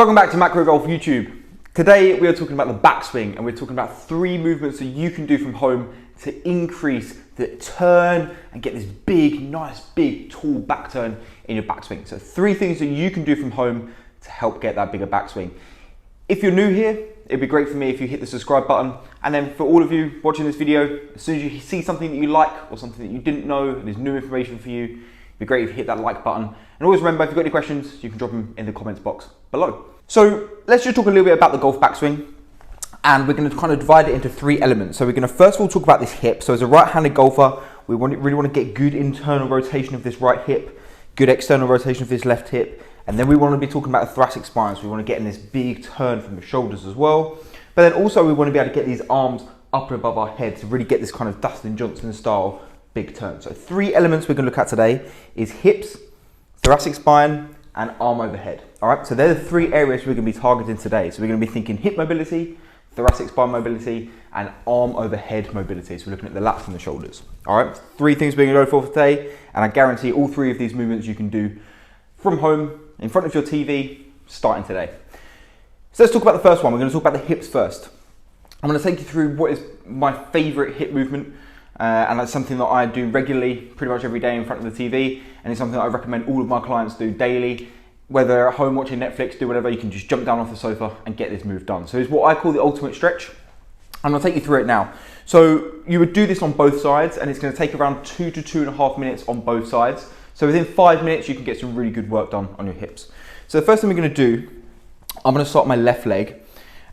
Welcome back to Macro Golf YouTube. Today we are talking about the backswing, and we're talking about 3 movements that you can do from home to increase the turn and get this big, nice, big, tall back turn in your backswing. So 3 things that you can do from home to help get that bigger backswing. If you're new here, it'd be great for me if you hit the subscribe button. And then for all of you watching this video, as soon as you see something that you like or something that you didn't know and is new information for you, it'd be great if you hit that like button. And always remember, if you've got any questions, you can drop them in the comments box below. So let's just talk a little bit about the golf backswing, and we're going to kind of divide it into 3 elements. So we're going to first of all talk about this hip. So as a right-handed golfer, we really want to get good internal rotation of this right hip, good external rotation of this left hip, and then we want to be talking about the thoracic spine. So we want to get in this big turn from the shoulders as well. But then also we want to be able to get these arms up and above our head to really get this kind of Dustin Johnson style big turn. So 3 elements we're going to look at today is hips, thoracic spine, and arm overhead. All right, so they're the 3 areas we're going to be targeting today. So we're going to be thinking hip mobility, thoracic spine mobility, and arm overhead mobility. So we're looking at the lats and the shoulders. All right, 3 things we're going to go for today, and I guarantee all 3 of these movements you can do from home, in front of your TV, starting today. So let's talk about the first one. We're going to talk about the hips first. I'm going to take you through what is my favorite hip movement, and that's something that I do regularly, pretty much every day in front of the TV, and it's something that I recommend all of my clients do daily. Whether at home watching Netflix, do whatever, you can just jump down off the sofa and get this move done. So it's what I call the ultimate stretch. I'm going to take you through it now. So you would do this on both sides, and it's going to take around 2 to 2.5 minutes on both sides. So within 5 minutes, you can get some really good work done on your hips. So the first thing we're going to do, I'm going to start my left leg,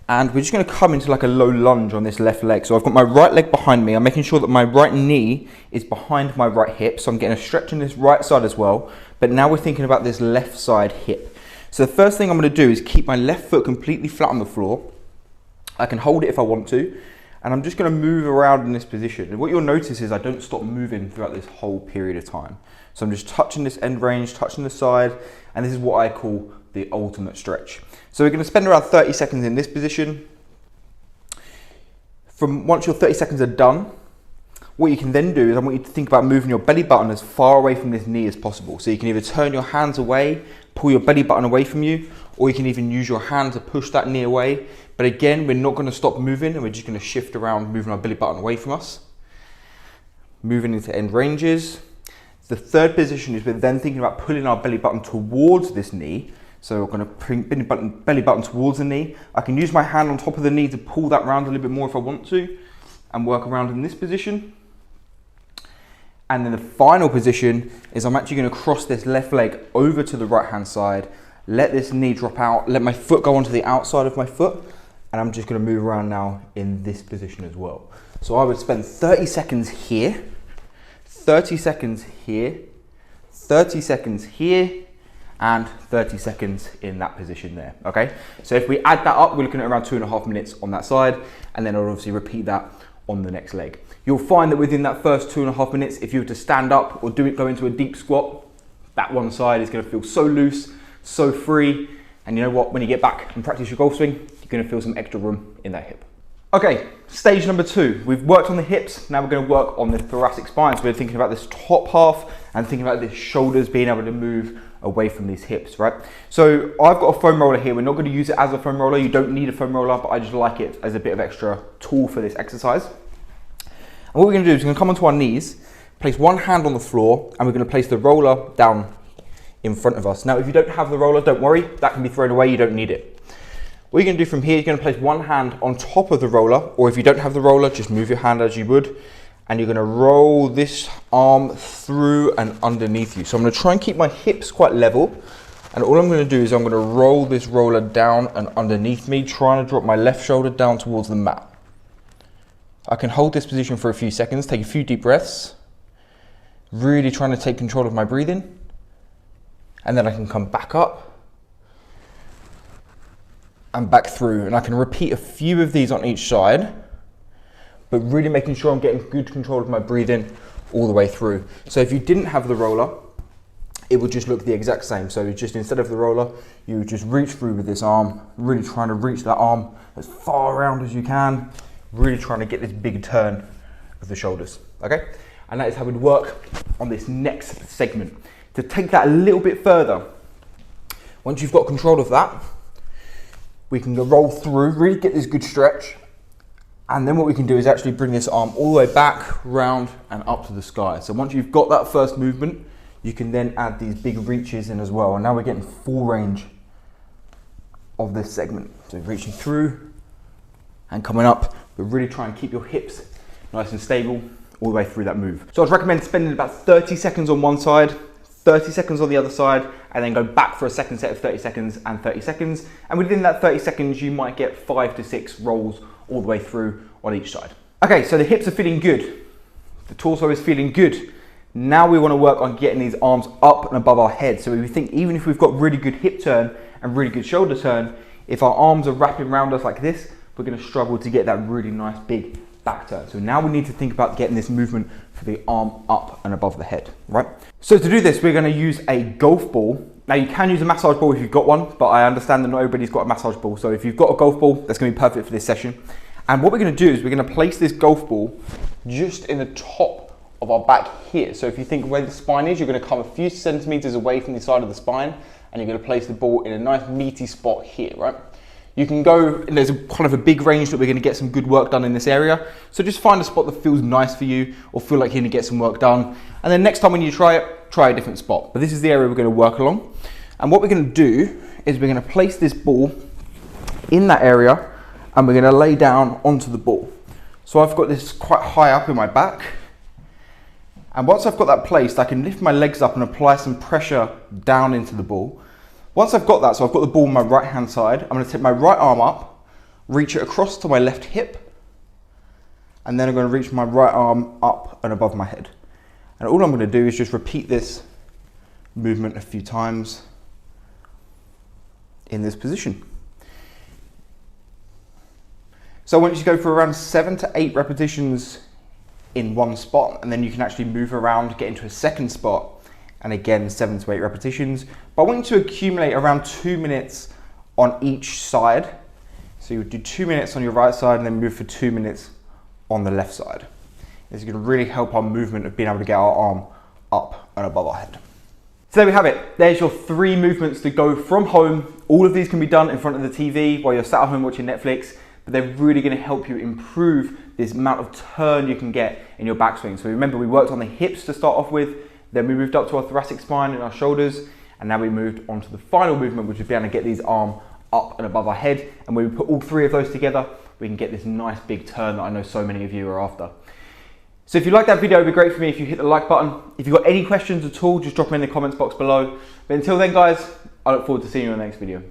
and we're just going to come into like a low lunge on this left leg. So I've got my right leg behind me. I'm making sure that my right knee is behind my right hip. So I'm getting a stretch on this right side as well. But now we're thinking about this left side hip. So the first thing I'm going to do is keep my left foot completely flat on the floor. I can hold it if I want to. And I'm just going to move around in this position. And what you'll notice is I don't stop moving throughout this whole period of time. So I'm just touching this end range, touching the side. And this is what I call the ultimate stretch. So we're going to spend around 30 seconds in this position. Once your 30 seconds are done, what you can then do is I want you to think about moving your belly button as far away from this knee as possible. So you can either turn your hands away, pull your belly button away from you, or you can even use your hand to push that knee away. But again, we're not going to stop moving, and we're just going to shift around, moving our belly button away from us. Moving into end ranges. The third position is we're then thinking about pulling our belly button towards this knee. So we're going to bring belly button towards the knee. I can use my hand on top of the knee to pull that round a little bit more if I want to, and work around in this position. And then the final position is I'm actually going to cross this left leg over to the right hand side, let this knee drop out, let my foot go onto the outside of my foot, and I'm just going to move around now in this position as well. So I would spend 30 seconds here, 30 seconds here, 30 seconds here, and 30 seconds in that position there, okay? So if we add that up, we're looking at around 2.5 minutes on that side, and then I'll obviously repeat that on the next leg. You'll find that within that first 2.5 minutes, if you were to stand up or go into a deep squat, that one side is going to feel so loose, so free. And you know what? When you get back and practice your golf swing, you're going to feel some extra room in that hip. Okay, stage number 2. We've worked on the hips. Now we're going to work on the thoracic spine. So we're thinking about this top half and thinking about the shoulders being able to move away from these hips, right? So I've got a foam roller here. We're not going to use it as a foam roller. You don't need a foam roller, but I just like it as a bit of extra tool for this exercise. And what we're going to do is we're going to come onto our knees, place one hand on the floor, and we're going to place the roller down in front of us. Now, if you don't have the roller, don't worry. That can be thrown away. You don't need it. What you're going to do from here, you're going to place one hand on top of the roller, or if you don't have the roller, just move your hand as you would, and you're going to roll this arm through and underneath you. So I'm going to try and keep my hips quite level, and all I'm going to do is I'm going to roll this roller down and underneath me, trying to drop my left shoulder down towards the mat. I can hold this position for a few seconds, take a few deep breaths, really trying to take control of my breathing, and then I can come back up and back through, and I can repeat a few of these on each side, but really making sure I'm getting good control of my breathing all the way through. So if you didn't have the roller, it would just look the exact same. So just instead of the roller, you would just reach through with this arm, really trying to reach that arm as far around as you can, really trying to get this big turn of the shoulders, okay? And that is how we'd work on this next segment. To take that a little bit further, once you've got control of that, we can go roll through, really get this good stretch. And then what we can do is actually bring this arm all the way back, round, and up to the sky. So once you've got that first movement, you can then add these big reaches in as well. And now we're getting full range of this segment. So reaching through and coming up, but really try and keep your hips nice and stable all the way through that move. So I'd recommend spending about 30 seconds on one side, 30 seconds on the other side, and then go back for a second set of 30 seconds and 30 seconds. And within that 30 seconds, you might get 5 to 6 rolls all the way through on each side. Okay, so the hips are feeling good. The torso is feeling good. Now we want to work on getting these arms up and above our head. So we think even if we've got really good hip turn and really good shoulder turn, if our arms are wrapping around us like this, we're going to struggle to get that really nice big back turn. So now we need to think about getting this movement for the arm up and above the head, right? So to do this, we're going to use a golf ball. Now you can use a massage ball if you've got one, but I understand that not everybody's got a massage ball. So if you've got a golf ball, that's going to be perfect for this session. And what we're going to do is we're going to place this golf ball just in the top of our back here. So if you think where the spine is, you're going to come a few centimeters away from the side of the spine, and you're going to place the ball in a nice meaty spot here, right? You can go, and there's kind of a big range that we're going to get some good work done in this area. So just find a spot that feels nice for you or feel like you're going to get some work done. And then next time when you try it, try a different spot. But this is the area we're going to work along. And what we're going to do is we're going to place this ball in that area, and we're going to lay down onto the ball. So I've got this quite high up in my back. And once I've got that placed, I can lift my legs up and apply some pressure down into the ball. Once I've got that, so I've got the ball on my right hand side, I'm going to take my right arm up, reach it across to my left hip, and then I'm going to reach my right arm up and above my head. And all I'm going to do is just repeat this movement a few times in this position. So I want you to go for around 7 to 8 repetitions in one spot, and then you can actually move around, get into a second spot, and again 7 to 8 repetitions. But I want you to accumulate around 2 minutes on each side. So you would do 2 minutes on your right side and then move for 2 minutes on the left side. This is going to really help our movement of being able to get our arm up and above our head. So there we have it. There's your 3 movements to go from home. All of these can be done in front of the TV while you're sat at home watching Netflix, but they're really going to help you improve this amount of turn you can get in your backswing. So remember, we worked on the hips to start off with, then we moved up to our thoracic spine and our shoulders, and now we moved on to the final movement, which is being able to get these arms up and above our head. And when we put all 3 of those together, we can get this nice big turn that I know so many of you are after. So if you like that video, it'd be great for me if you hit the like button. If you've got any questions at all, just drop them in the comments box below. But until then, guys, I look forward to seeing you in the next video.